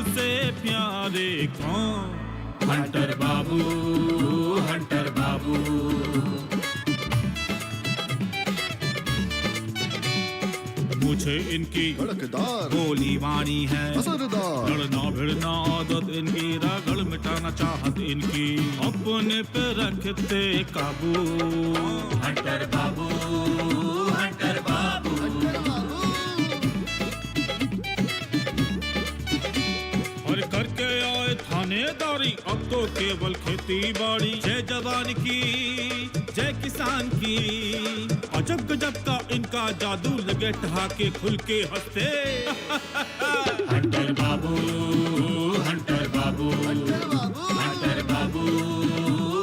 से प्यारे कौन? हंटर बाबू, हंटर बाबू। मुझे इनकी धड़कदार गोली वाणी है, असरदार लड़ना भिड़ना आदत इनकी, रगड़ मिटाना चाहत इनकी, अपने पे रखते काबू। हंटर बाबू, हंटर बाबू। और करके आए थानेदारी, अब तो केवल खेती बाड़ी। जय जवान की, जय किसान की, अजब गजब का इनका जादू, लगे ठहाके खुल के हंसते। हंटर बाबू, हंटर बाबू, हंटर बाबू,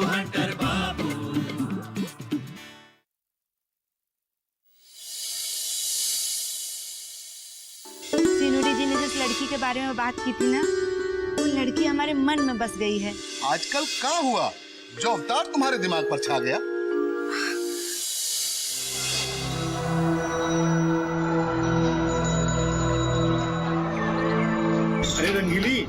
हंटर बाबू। सिनुरी जी ने जिस लड़की के बारे में बात की थी ना, वो लड़की हमारे मन में बस गई है। आजकल क्या हुआ जो अवतार तुम्हारे दिमाग पर छा गया? अरे रंगीली,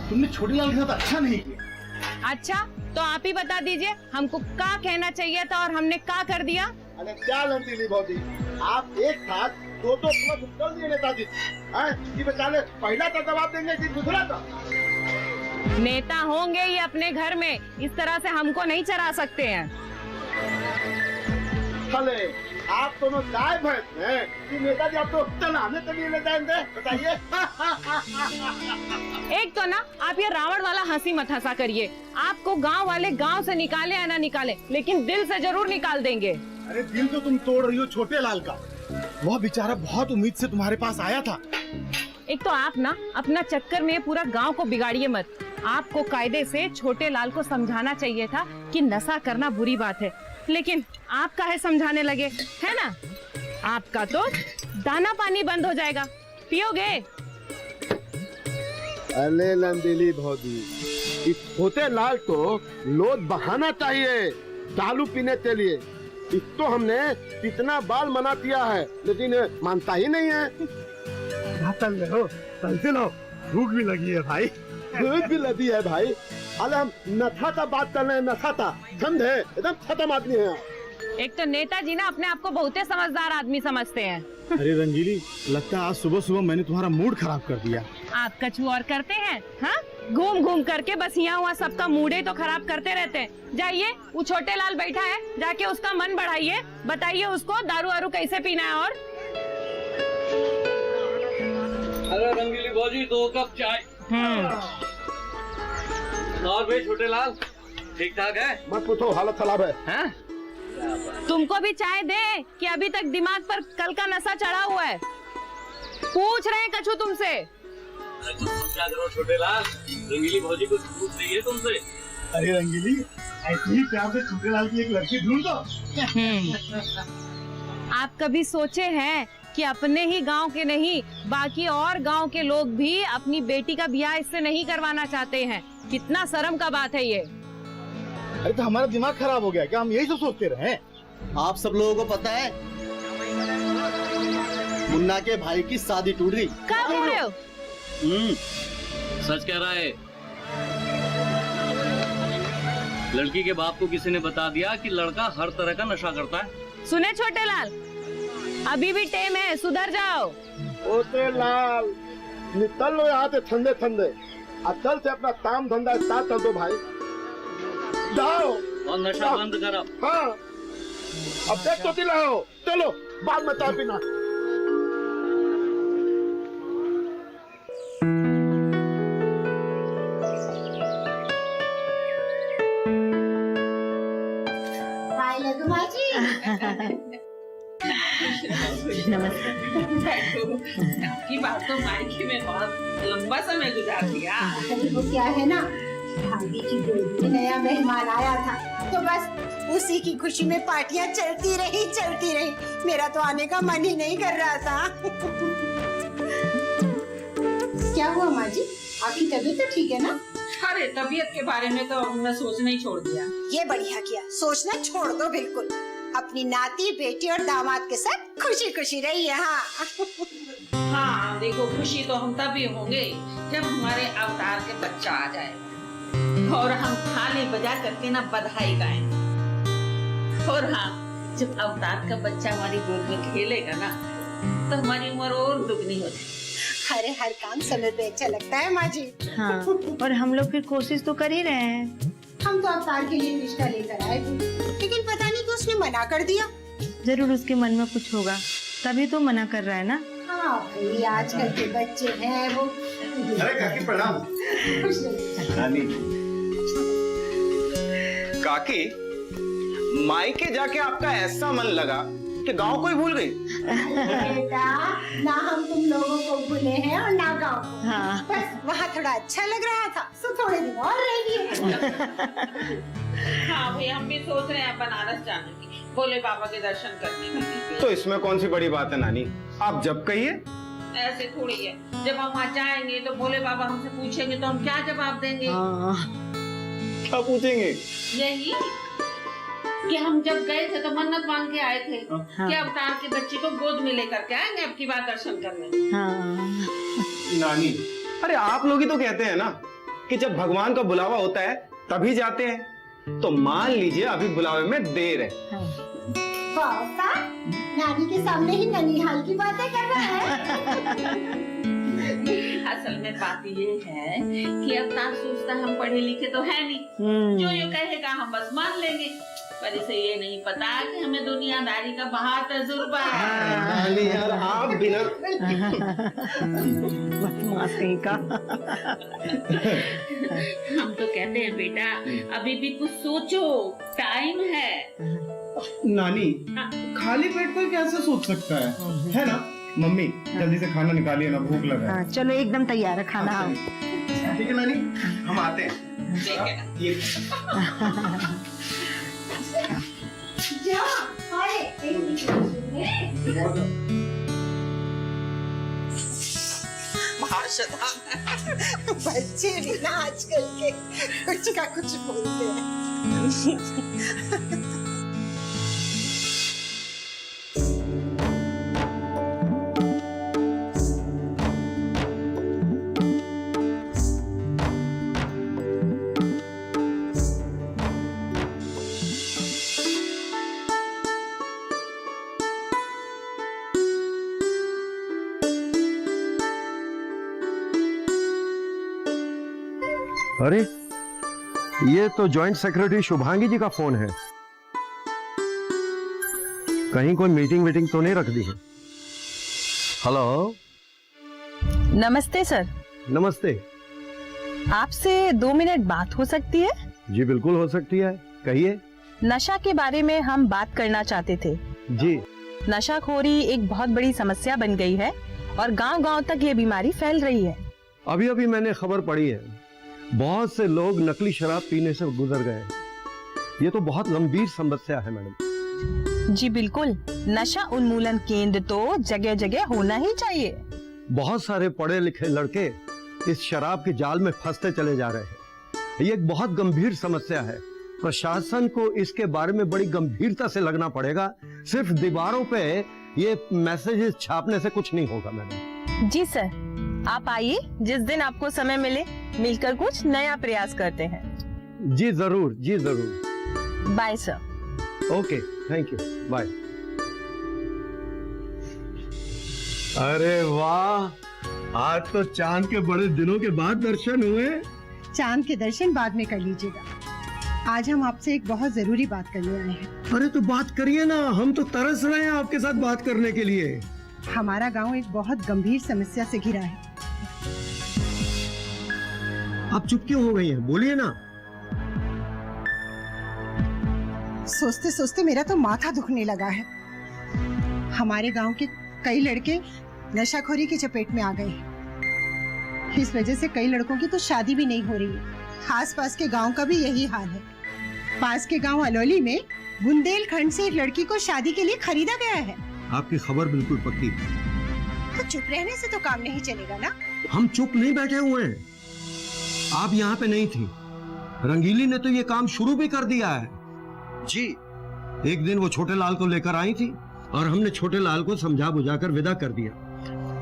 तुमने छोटे लाल के साथ अच्छा नहीं किया। अच्छा तो आप ही बता दीजिए हमको क्या कहना चाहिए था और हमने क्या कर दिया। अरे क्या रंगीली भौजी, आप एक साथ दो प्लस कर दिए नेताजी कि बेचारे पहला तो जवाब देंगे कि दूसरा था। नेता होंगे ये अपने घर में, इस तरह से हमको नहीं चरा सकते हैं। चले आप दोनों गाय भैंस हैं कि नेताजी आप तो चलाने के लिए ले जाएंगे, बताइए। एक तो ना आप ये रावण वाला हंसी मत हंसा करिए। आपको गांव वाले गांव से निकाले या ना निकाले, लेकिन दिल से जरूर निकाल देंगे। अरे दिल तो तुम तोड़ रही हो छोटे लाल का, वह बेचारा बहुत उम्मीद से तुम्हारे पास आया था। एक तो आप ना अपना चक्कर में पूरा गांव को बिगाड़िए मत। आपको कायदे से छोटे लाल को समझाना चाहिए था कि नशा करना बुरी बात है, लेकिन आप काहे समझाने लगे, है ना? आपका तो दाना पानी बंद हो जाएगा, पियोगे? अरे नंदिली भौजी, इस छोटे लाल को लोग बहाना चाहिए दारू पीने के लिए। इसको हमने कितना बार मना किया है, लेकिन मानता ही नहीं है। चलते लो, भूख भी लगी है भाई। भूख भी लगी है भाई। अरे हम नशा का बात कर रहे हैं, नशा का, समझे? एकदम खत्म आदमी है। एक तो नेताजी ना अपने आप को बहुत ही समझदार आदमी समझते हैं। अरे रंगीली, लगता है आज सुबह सुबह मैंने तुम्हारा मूड खराब कर दिया। आप कछु और करते हैं, हाँ? घूम घूम करके बस यहाँ हुआ सबका मूड ही तो खराब करते रहते हैं। जाइए, वो छोटे लाल बैठा है, जाके उसका मन बढ़ाइए, बताइए उसको दारू वारू कैसे पीना है। और अरे रंगीली भौजी, 2 कप चाय। और भाई छोटे लाल ठीक ठाक है? मत पूछो, हालत खराब है। हैं? तुमको भी चाय दे कि अभी तक दिमाग पर कल का नशा चढ़ा हुआ है? पूछ रहे हैं कछु तुमसे। क्या करो छोटे लाल, रंगीली भौजी कुछ पूछ रही है तुमसे। अरे रंगीली, ऐसे ही प्यार से छोटे लाल की एक लड़की ढूंढ दो। आप कभी सोचे हैं कि अपने ही गांव के नहीं, बाकी और गांव के लोग भी अपनी बेटी का ब्याह इससे नहीं करवाना चाहते हैं? कितना शर्म का बात है ये। अरे तो हमारा दिमाग खराब हो गया क्या? हम यही सब सोचते रहे। आप सब लोगों को पता है मुन्ना के भाई की शादी टूट गई। क्या बोल रहे हो? सच कह रहा है। लड़की के बाप को किसी ने बता दिया कि लड़का हर तरह का नशा करता है। सुने छोटे लाल, अभी भी टाइम है, सुधर जाओ। छोटे लाल, निकल लो यहाँ से ठंडे ठंडे, अचल से अपना काम धंधा स्टार्ट कर दो भाई। जाओ और नशा बंद करो। हाँ, अब देख तो दिलाओ, चलो बाद में चाय पीना। हाय लड्डू भाजी। आपकी बात तो मायके में बहुत लंबा समय गुजार दिया। वो क्या है ना, भाभी की गोद में नया मेहमान आया था, तो बस उसी की खुशी में पार्टियां चलती रही। मेरा तो आने का मन ही नहीं कर रहा था। क्या हुआ माँ जी, आपकी तबीयत तो ठीक है ना? अरे तबीयत के बारे में तो हमने सोचना ही छोड़ दिया। ये बढ़िया किया, सोचना छोड़ दो बिल्कुल। अपनी नाती, बेटी और दामाद के साथ खुशी खुशी रहिए। हाँ। हाँ देखो, खुशी तो हम तभी होंगे जब हमारे अवतार के बच्चा आ जाएगा और हम थाली बजा करके ना बधाई गाएंगे। और हाँ, जब अवतार का बच्चा हमारी गोद में खेलेगा ना तो हमारी उम्र और दुगनी हो जाएगी। अरे हर काम समय पे अच्छा लगता है माँ जी। हाँ, और हम लोग फिर कोशिश तो कर ही रहे हैं। हम तो अवतार के लिए रिश्ता लेकर आए थे, लेकिन पता नहीं कि उसने मना कर दिया। जरूर उसके मन में कुछ होगा, तभी तो मना कर रहा है ना। हाँ भाई, आजकल के बच्चे हैं वो। अरे काकी प्रणाम। नानी, काकी, मायके जाके आपका ऐसा मन लगा कि गांव को ही भूल गई। बेटा, ना हम तुम लोगों को भूले हैं और ना गाँव को। हाँ। बस वहाँ थोड़ा अच्छा लग रहा था, तो थोड़े दिन और रह लिए। हाँ भाई, हम भी सोच रहे हैं बनारस जाने की, भोले बाबा के दर्शन करने के। तो इसमें कौन सी बड़ी बात है नानी, आप जब कहिए। ऐसे थोड़ी है, जब हम वहाँ जाएंगे तो भोले बाबा हमसे पूछेंगे तो हम क्या जवाब देंगे? क्या पूछेंगे? यही कि हम जब गए थे तो मन्नत मांग के आए थे कि अवतार के बच्चे को गोद में लेकर के आएंगे अब की बार दर्शन करने। नानी, अरे आप लोग ही तो कहते हैं ना कि जब भगवान का बुलावा होता है तभी जाते हैं, तो मान लीजिए अभी बुलावे में देर है। नानी के सामने ही ननिहाल की बातें कर रहा है। असल में बात ये है कि अवतार सोचता हम पढ़े लिखे तो है नहीं, जो कहेगा हम बस मान लेंगे, पर इसे ये नहीं पता कि हमें दुनियादारी का बहुत तजुर्बा है। नानी यार, आप बिना का हम तो कहते हैं बेटा, अभी भी कुछ सोचो, टाइम है। नानी, खाली पेट कोई कैसे सोच सकता है ना? मम्मी जल्दी से खाना निकालिए ना, भूख लगा है। चलो एकदम तैयार है खाना। ठीक है नानी, हम आते हैं। ये बच्चे भी ना आजकल के कुछ का कुछ बोलते हैं। अरे ये तो जॉइंट सेक्रेटरी शुभांगी जी का फोन है। कहीं कोई मीटिंग तो नहीं रख दी है? हेलो। नमस्ते सर। नमस्ते। आपसे 2 मिनट बात हो सकती है? जी बिल्कुल हो सकती है, कहिए। नशा के बारे में हम बात करना चाहते थे। जी। नशाखोरी एक बहुत बड़ी समस्या बन गई है और गांव-गांव तक ये बीमारी फैल रही है। अभी मैंने खबर पढ़ी है, बहुत से लोग नकली शराब पीने से गुजर गए। ये तो बहुत गंभीर समस्या है मैडम। जी बिल्कुल, नशा उन्मूलन केंद्र तो जगह जगह होना ही चाहिए। बहुत सारे पढ़े लिखे लड़के इस शराब के जाल में फंसते चले जा रहे हैं। ये एक बहुत गंभीर समस्या है। प्रशासन को इसके बारे में बड़ी गंभीरता से लगना पड़ेगा। सिर्फ दीवारों पे ये मैसेजेस छापने से कुछ नहीं होगा मैडम। जी सर, आप आइए, जिस दिन आपको समय मिले मिलकर कुछ नया प्रयास करते हैं। जी जरूर, जी जरूर। Bye sir. Okay, thank you, bye. अरे वाह, आज तो चांद के बड़े दिनों के बाद दर्शन हुए। चांद के दर्शन बाद में कर लीजिएगा, आज हम आपसे एक बहुत जरूरी बात करने आए हैं। अरे तो बात करिए ना, हम तो तरस रहे हैं आपके साथ बात करने के लिए। हमारा गांव एक बहुत गंभीर समस्या से घिरा है। आप चुप क्यों हो गई हैं? बोलिए ना। सोचते सोचते मेरा तो माथा दुखने लगा है। हमारे गांव के कई लड़के नशाखोरी की चपेट में आ गए हैं। इस वजह से कई लड़कों की तो शादी भी नहीं हो रही है। आस-पास के गांव का भी यही हाल है। पास के गांव अलौली में बुंदेलखंड से एक लड़की को शादी के लिए खरीदा गया है। आपकी खबर बिल्कुल पक्की है। तो चुप रहने से तो काम नहीं चलेगा ना। हम चुप नहीं बैठे हुए हैं। आप यहाँ पे नहीं थी, रंगीली ने तो ये काम शुरू भी कर दिया है। जी, एक दिन वो छोटे लाल को लेकर आई थी और हमने छोटे लाल को समझा बुझाकर विदा कर दिया।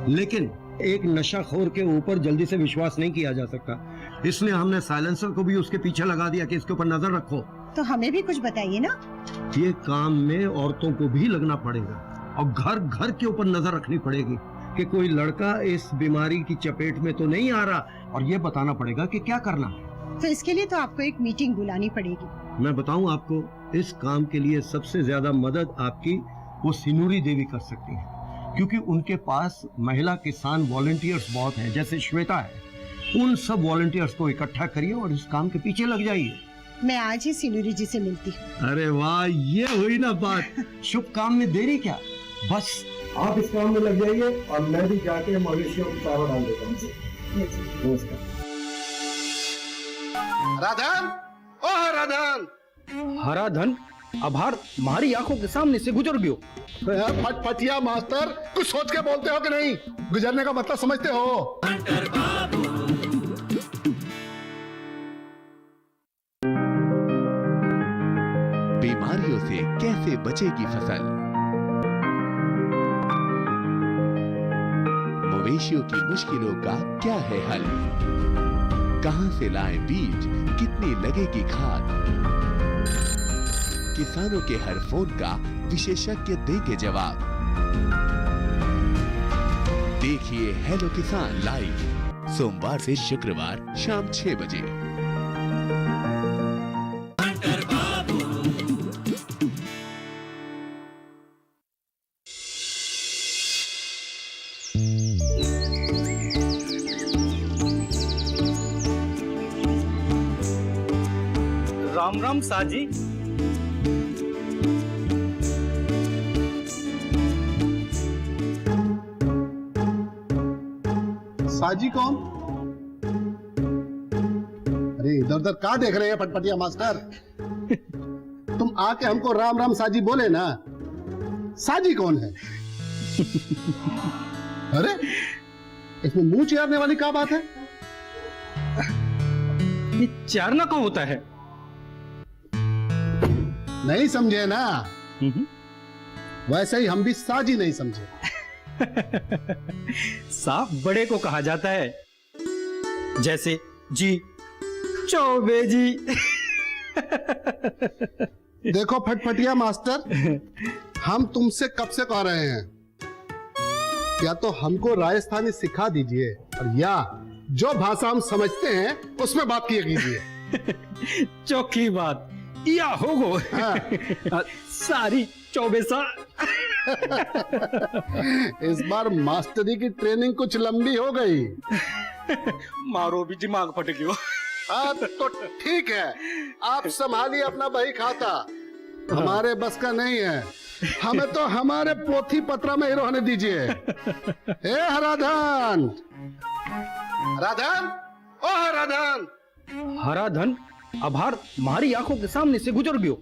लेकिन एक नशाखोर के ऊपर जल्दी से विश्वास नहीं किया जा सकता, इसलिए हमने साइलेंसर को भी उसके पीछे लगा दिया कि इसके ऊपर नजर रखो। तो हमें भी कुछ बताइए ना। ये काम में औरतों को भी लगना पड़ेगा और घर घर के ऊपर नजर रखनी पड़ेगी कि कोई लड़का इस बीमारी की चपेट में तो नहीं आ रहा, और ये बताना पड़ेगा कि क्या करना है। तो इसके लिए तो आपको एक मीटिंग बुलानी पड़ेगी। मैं बताऊं आपको, इस काम के लिए सबसे ज्यादा मदद आपकी वो सिनूरी देवी कर सकती है, क्योंकि उनके पास महिला किसान वॉलंटियर्स बहुत हैं, जैसे श्वेता है। उन सब वॉलंटियर्स को इकट्ठा करिए और इस काम के पीछे लग जाइए। मैं आज ही सिनूरी जी से मिलती हूँ। अरे वाह, ये हुई ना बात। शुभ काम में देरी क्या, बस आप इस काम में लग जाइए और मैं भी जाके मवेशियों को चारा डाल देता हूँ। नमस्कार। राधन, ओ राधन। हराधन आभार हमारी आंखों के सामने से गुजर गयो। फटफटिया मास्टर, कुछ सोच के बोलते हो कि नहीं? गुजरने का मतलब समझते हो? बीमारियों से कैसे बचेगी फसल, मवेशियों की मुश्किलों का क्या है हल, कहां से लाएं बीज, कितनी लगेगी खाद, किसानों के हर फोन का विशेषज्ञ देंगे जवाब। देखिए हेलो किसान लाइव सोमवार से शुक्रवार शाम 6 बजे। राम राम साजी। साजी कौन? अरे इधर उधर क्या देख रहे हैं फटफटिया मास्टर? तुम आके हमको राम राम साजी बोले ना। साजी कौन है? अरे इसमें मुंह चियारने वाली क्या बात है? ये चारना कौन होता है? नहीं समझे ना? वैसे ही हम भी साजी नहीं समझे। साफ बड़े को कहा जाता है, जैसे जी, चौबे जी। देखो फटफटिया मास्टर, हम तुमसे कब से कह रहे हैं, या तो हमको राजस्थानी सिखा दीजिए और या जो भाषा हम समझते हैं उसमें बात किया कीजिए। चौकी बात या होगो। हाँ। सारी चौबेसा। इस बार मास्टरी की ट्रेनिंग कुछ लंबी हो गई। मारो भी दिमाग फट गयो। तो ठीक है, आप संभालिए अपना बही खाता, हमारे बस का नहीं है। हमें तो हमारे पोथी पत्रा में ही रहने दीजिए। ए हराधन, राधन, ओ हराधन। हराधन आभार हमारी आंखों के सामने से गुजर गयो।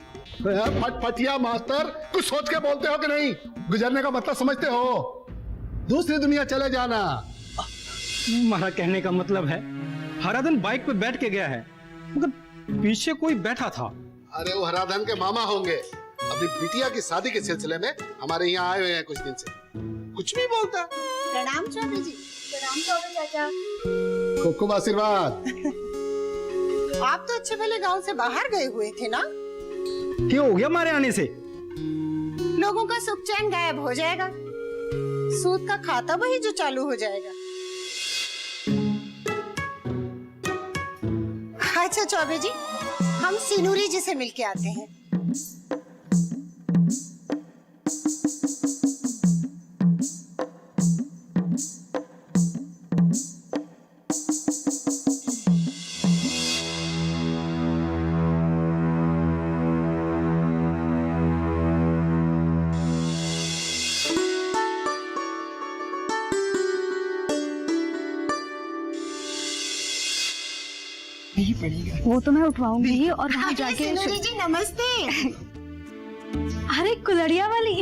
फटफटिया मास्टर, कुछ सोच के बोलते हो कि नहीं? गुजरने का मतलब समझते हो? दूसरी दुनिया चले जाना। हमारा कहने का मतलब है, हराधन बाइक पे बैठ के गया है, मगर पीछे कोई बैठा था। अरे वो हराधन के मामा होंगे, अपनी बिटिया की शादी के सिलसिले में हमारे यहाँ आए हुए हैं कुछ दिन से। कुछ भी बोलता है। प्रणाम चौबे जी। प्रणाम चौबे चाचा। खूब खूब आशीर्वाद। आप तो अच्छे भले गांव से बाहर गए हुए थे ना? क्या हो गया हमारे आने से? लोगों का सुख चैन गायब हो जाएगा, सूद का खाता वही जो चालू हो जाएगा। अच्छा चौबे जी, हम सिनूरी जी से मिलके आते हैं। वो तो मैं उठवाऊंगी ही, और वहाँ जाके सिनूरी जी नमस्ते। अरे कुलड़िया वाली।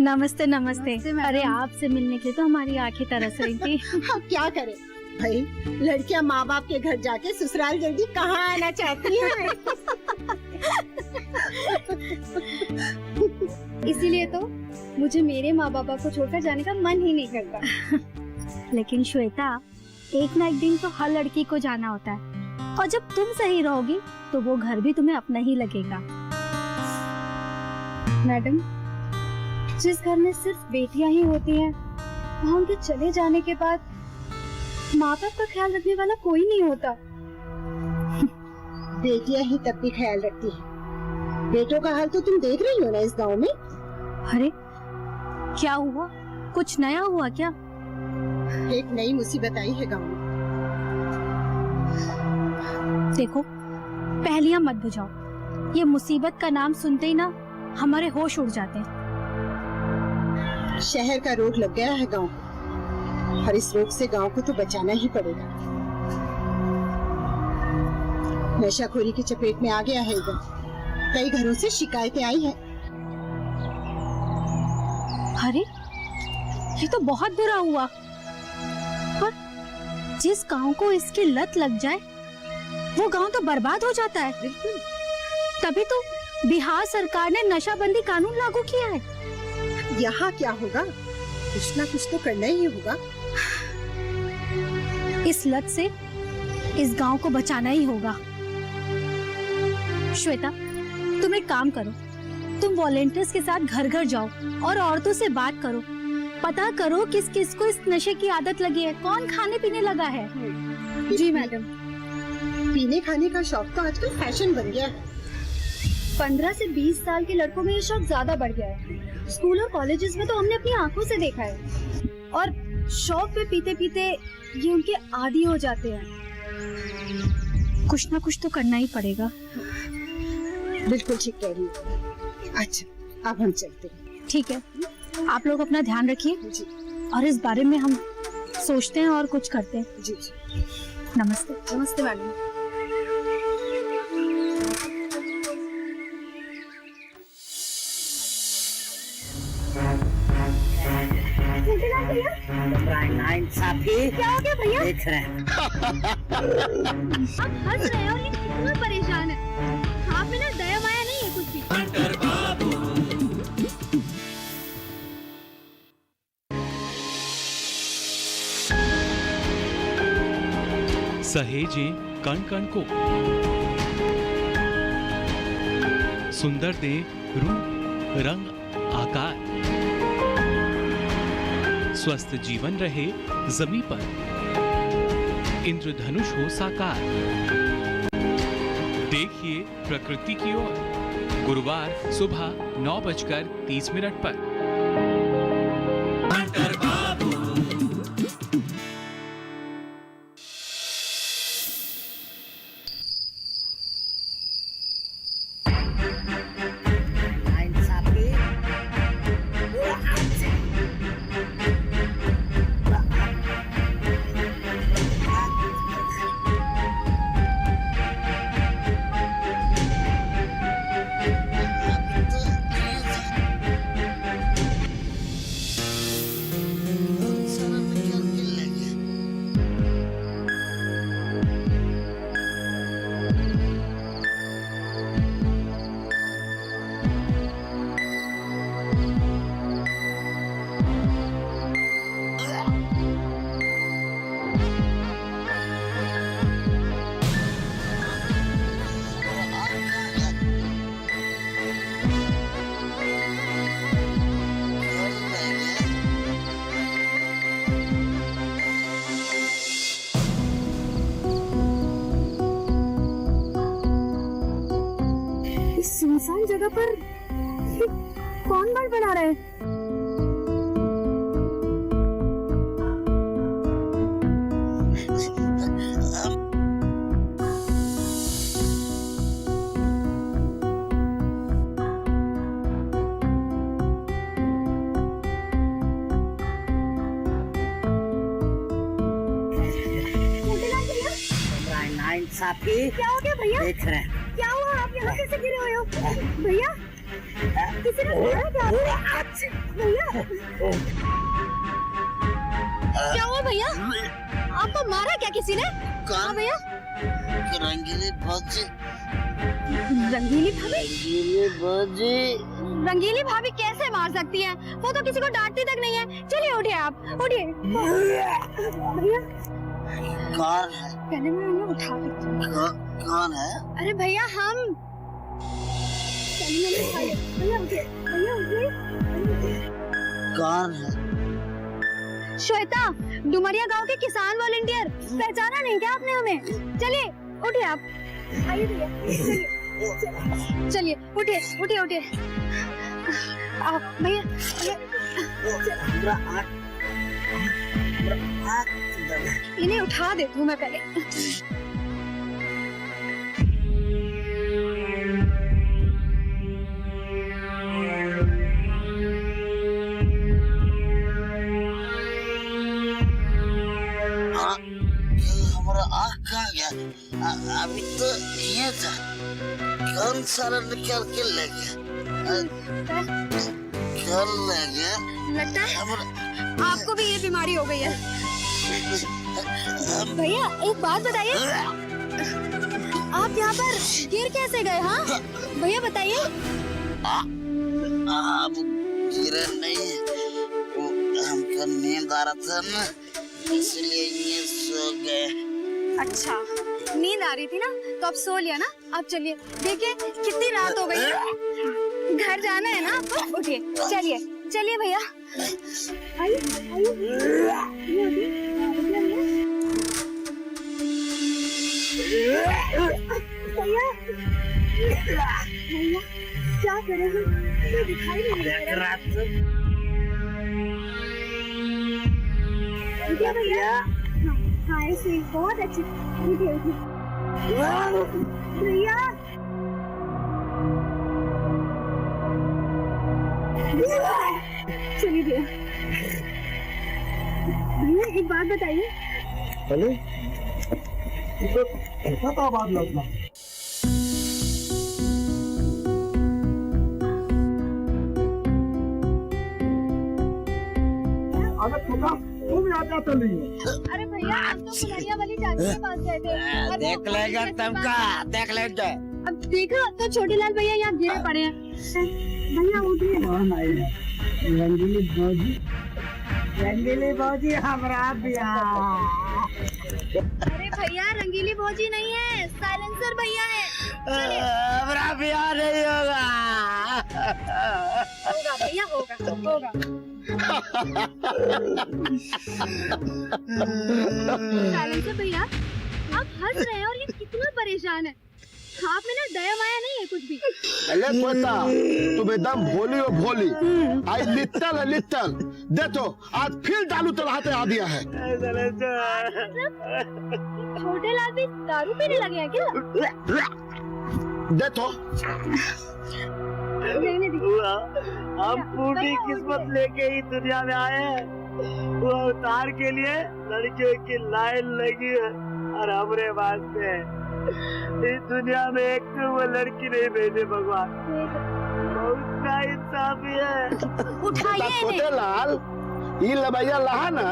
नमस्ते नमस्ते। अरे आपसे मिलने के लिए तो हमारी आंखें तरस रही थी। अब क्या करें भाई, लड़कियां माँ बाप के घर जाके ससुराल जल्दी कहाँ आना चाहती हैं। इसीलिए तो मुझे मेरे माँ बाप को छोड़कर जाने का मन ही नहीं करता। लेकिन श्वेता, एक ना एक दिन तो हर लड़की को जाना होता है, और जब तुम सही रहोगी तो वो घर भी तुम्हें अपना ही लगेगा। मैडम, जिस घर में सिर्फ बेटियां ही होती हैं, वहाँ उनके चले जाने के बाद माँ बाप का ख्याल रखने वाला कोई नहीं होता। बेटियां ही तब भी ख्याल रखती है, बेटों का हाल तो तुम देख रही हो ना इस गांव में। अरे क्या हुआ? कुछ नया हुआ क्या? एक नई मुसीबत आई है गांव में। देखो, पहेलियां मत बुझाओ। ये मुसीबत का नाम सुनते ही ना हमारे होश उड़ जाते हैं। शहर का रोग लग गया है गांव को, और इस रोग से गांव को तो बचाना ही पड़ेगा। नशाखोरी की चपेट में आ गया है इधर, कई घरों से शिकायतें आई हैं। अरे ये तो बहुत बुरा हुआ। पर जिस गांव को इसकी लत लग जाए वो गांव तो बर्बाद हो जाता है। तभी तो बिहार सरकार ने नशाबंदी कानून लागू किया है। यहाँ क्या होगा, कुछ ना कुछ तो करना ही होगा। इस लत से इस गांव को बचाना ही होगा। श्वेता, तुम एक काम करो, तुम वॉलेंटियर्स के साथ घर घर जाओ और औरतों से बात करो, पता करो किस किस को इस नशे की आदत लगी है, कौन खाने पीने लगा है। जी मैडम, पीने खाने का शौक तो आजकल फैशन बन गया है। 15 से 20 साल के लड़कों में ये शौक ज्यादा बढ़ गया है। स्कूल और कॉलेजेस में तो हमने अपनी आंखों से देखा है, और शौक पे पीते पीते ये उनके आदी हो जाते हैं। कुछ ना कुछ तो करना ही पड़ेगा। बिल्कुल ठीक कह रही हो। अच्छा, अब हम चलते हैं। ठीक है, आप लोग अपना ध्यान रखिए, और इस बारे में हम सोचते हैं और कुछ करते हैं। जी जी। नमस्ते। नमस्ते मैडम। क्या हो गया भैया? देख रहे हैं। आप हंस रहे हो, लेकिन इतना परेशान है। आप में ना दया माया नहीं है कुछ भी। सहेजे कण कण को, सुंदर दे रूप रंग आकार, स्वस्थ जीवन रहे जमी पर, इंद्रधनुष हो साकार। देखिए प्रकृति की ओर, गुरुवार सुबह 9:30 पर। सुनसान जगह पर कौन बड़ा रहा है? क्या हो गया भैया? देख रहे हैं। क्या हुआ? आप यहाँ कैसे गिरे हुए हो भैया? किसी ने मारा क्या आपको? भैया क्या हुआ भैया? आपको मारा क्या किसी ने? कौन भैया? रंगीली भौजी। रंगीली भाभी? रंगीली भौजी रंगीली भाभी कैसे मार सकती हैं? वो तो किसी को डांटती तक नहीं है। चलिए उठिए आप, उठिए। भैया कौन है? पहले मैं उन्हें उठा देती हूँ। कौन है? अरे भैया हम। चलिए भैया उठिए, भैया उठिए। कौन है? श्वेता, डुमरिया गांव के किसान वॉलंटियर। पहचाना नहीं क्या आपने हमें? चलिए उठिए आप। आइए भैया, चलिए उठिए उठिए उठिए। भैया इन्हें उठा देती हूँ मैं पहले। हमारा आँख कहाँ गया? अभी तो ये था, कौन सारा निकाल के ले गया? कौन ले गया? लगता है आपको भी ये बीमारी हो गई है। भैया एक बात बताइए, आप यहाँ पर गिर कैसे गए? हाँ भैया बताइए। आप गिरे नहीं, वो हमको नींद आ रहा था ना, इसलिए ये सो गए। अच्छा नींद आ रही थी ना, तो आप सो लिया ना। अब चलिए, देखिए कितनी रात हो गई है, घर जाना है ना आपको। उठिए चलिए चलिए भैया। आइए आइए भैया। क्या करेंगे, दिखाई नहीं दे रहा। भैया हाँ ऐसे बहुत अच्छी। भैया चलिए भैया। भैया एक बात बताइए। चले तो ऐसा था बात लगना। अगर छोटा तुम यहाँ क्या चल रही हो? अरे भैया हम तो फुलरिया वाली चाची के पास गए थे। देख लेगा तुमका, देख लेगा। अब देखा तो छोटे लाल भैया यहाँ गिरे पड़े हैं। भैया उठिए। रंगीली भौजी हमारा ब्याह। अरे भैया रंगीली भौजी नहीं है, साइलेंसर भैया है। हमारा ब्याह नहीं होगा। होगा भैया होगा होगा। साइलेंसर भैया आप हंस रहे हैं और ये कितना परेशान है। आप में ना दया माया नहीं है कुछ भी। अरे श्वेता तुम एकदम भोली हो भोली। आई लिटल है लिटल। देखो आज फिर दारू चढ़ाते आ दिया है। छोटे लाल भी दारू पीने लगे हैं क्या? देखो हम पूरी किस्मत लेके ही दुनिया में आए हैं। वो अवतार के लिए लड़कियों की लाइन लगी है और हमरे वास्ते इस दुनिया में एक वो लड़की नहीं भेजे भगवान। बहुत नाइंसाफी है। छोटे लाल ये लबैया लहा ना,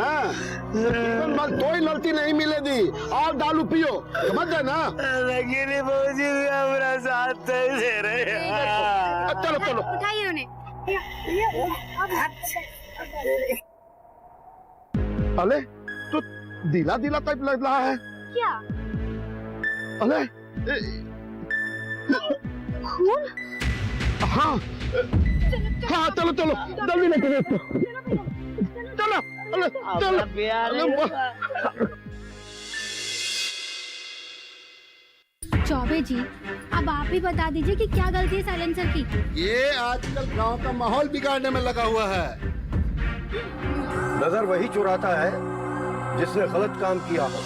कोई गलती नहीं मिलेगी। और दारू पियो समझ गए ना। रंगीली भौजी भी हमारा साथ दे रहे हैं। चलो चलो उठाइए उन्हें। अले तो दिला दिला टाइप लग रहा है क्या? अले खून? हाँ हाँ चलो चलो जल्दी लेके चलो चलो चलो। चौबे जी अब आप ही बता दीजिए कि क्या गलती है साइलेंसर की। ये आजकल गांव का माहौल बिगाड़ने में लगा हुआ है। नजर वही चुराता है जिसने गलत काम किया हो।